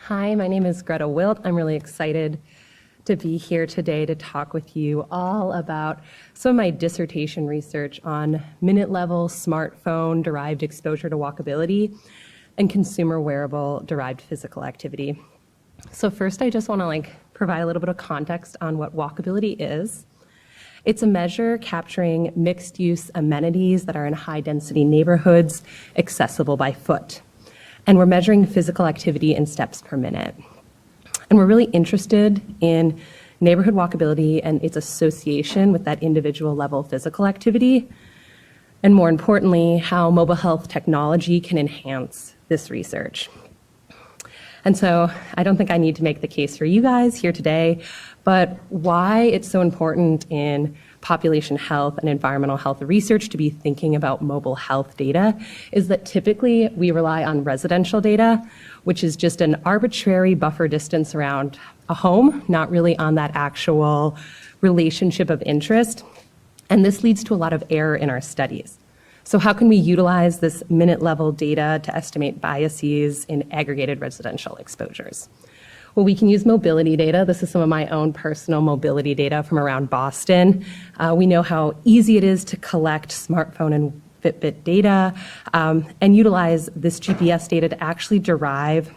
Hi, my name is Grete Wilt. I'm really excited to be here today to talk with you all about some of my dissertation research on minute-level smartphone-derived exposure to walkability and consumer wearable-derived physical activity. So first, I just want to provide a little bit of context on what walkability is. It's a measure capturing mixed-use amenities that are in high-density neighborhoods accessible by foot. And we're measuring physical activity in steps per minute. And we're really interested in neighborhood walkability and its association with that individual level physical activity, and more importantly, how mobile health technology can enhance this research. And so I don't think I need to make the case for you guys here today, but why it's so important in population health and environmental health research to be thinking about mobile health data is that typically we rely on residential data, which is just an arbitrary buffer distance around a home, not really on that actual relationship of interest. And this leads to a lot of error in our studies. So how can we utilize this minute-level data to estimate biases in aggregated residential exposures? Well, we can use mobility data. This is some of my own personal mobility data from around Boston. We know how easy it is to collect smartphone and Fitbit data and utilize this GPS data to actually derive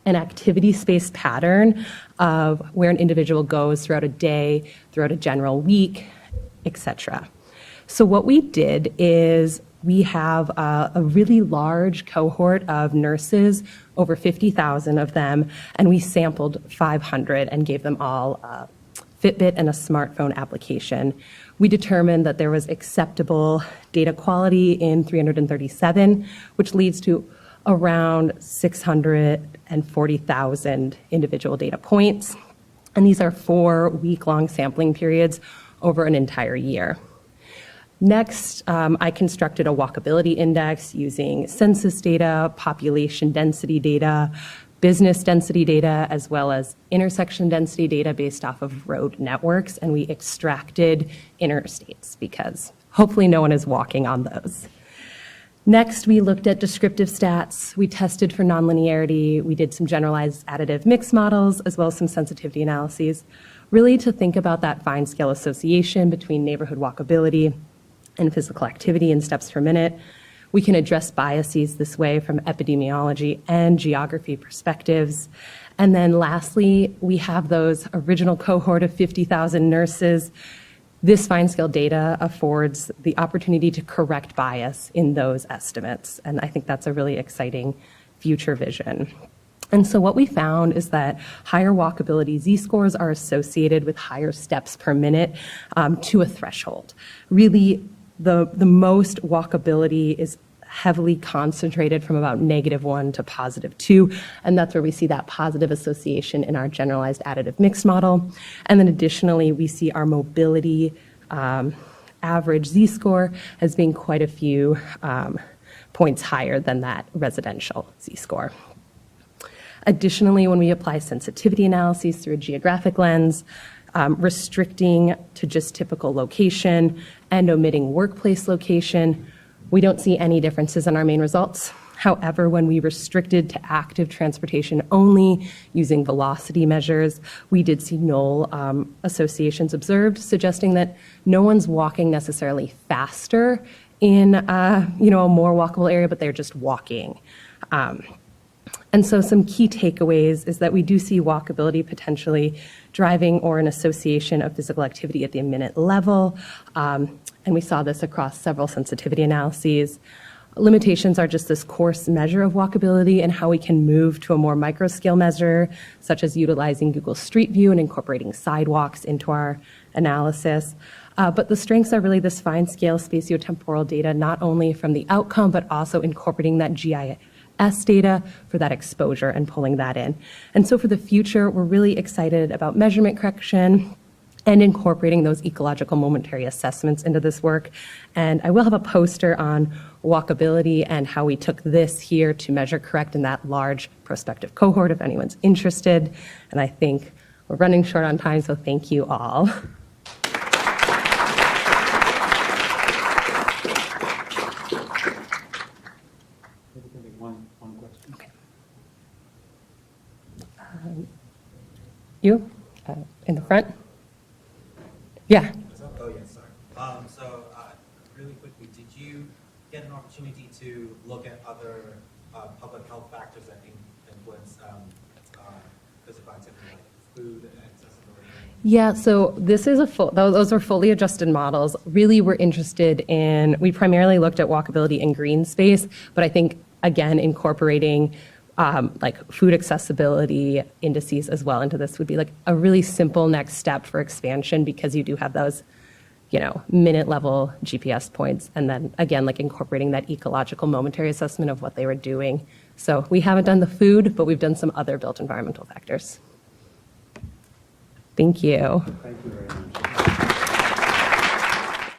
an activity space pattern of where an individual goes throughout a day, throughout a general week, etc. So what we did is we have a really large cohort of nurses, over 50,000 of them, and we sampled 500 and gave them all a Fitbit and a smartphone application. We determined that there was acceptable data quality in 337, which leads to around 640,000 individual data points. And these are 4 week-long sampling periods over an entire year. Next, I constructed a walkability index using census data, population density data, business density data, as well as intersection density data based off of road networks, and we extracted interstates because hopefully no one is walking on those. Next, we looked at descriptive stats. We tested for nonlinearity. We did some generalized additive mix models, as well as some sensitivity analyses, really to think about that fine scale association between neighborhood walkability and physical activity in steps per minute. We can address biases this way from epidemiology and geography perspectives. And then lastly, we have those original cohort of 50,000 nurses. This fine scale data affords the opportunity to correct bias in those estimates. And I think that's a really exciting future vision. And so what we found is that higher walkability Z-scores are associated with higher steps per minute to a threshold. Really, the most walkability is heavily concentrated from about -1 to +2, and that's where we see that positive association in our generalized additive mix model. And then additionally, we see our mobility average Z-score as being quite a few points higher than that residential Z-score. Additionally, when we apply sensitivity analyses through a geographic lens, restricting to just typical location and omitting workplace location, we don't see any differences in our main results. However, when we restricted to active transportation only using velocity measures, we did see null associations observed, suggesting that no one's walking necessarily faster in a more walkable area, but they're just walking. And so some key takeaways is that we do see walkability potentially driving or an association of physical activity at the minute level. And we saw this across several sensitivity analyses. Limitations are just this coarse measure of walkability and how we can move to a more micro scale measure, such as utilizing Google Street View and incorporating sidewalks into our analysis. But the strengths are really this fine scale spatiotemporal data, not only from the outcome, but also incorporating that GIS data for that exposure and pulling that in. And so for the future, we're really excited about measurement correction and incorporating those ecological momentary assessments into this work. And I will have a poster on walkability and how we took this here to measure correct in that large prospective cohort if anyone's interested. And I think we're running short on time, so thank you all. One question. Okay. You, in the front? Yeah. Oh, yes, sorry. Really quickly, did you get an opportunity to look at other public health factors that influence physical activity, like food accessibility? Yeah, so this is those are fully adjusted models. Really, we're interested we primarily looked at walkability in green space, but I think, again, incorporating like food accessibility indices as well into this would be like a really simple next step for expansion, because you do have those, minute level GPS points. And then again, like incorporating that ecological momentary assessment of what they were doing. So we haven't done the food, but we've done some other built environmental factors. Thank you. Thank you very much.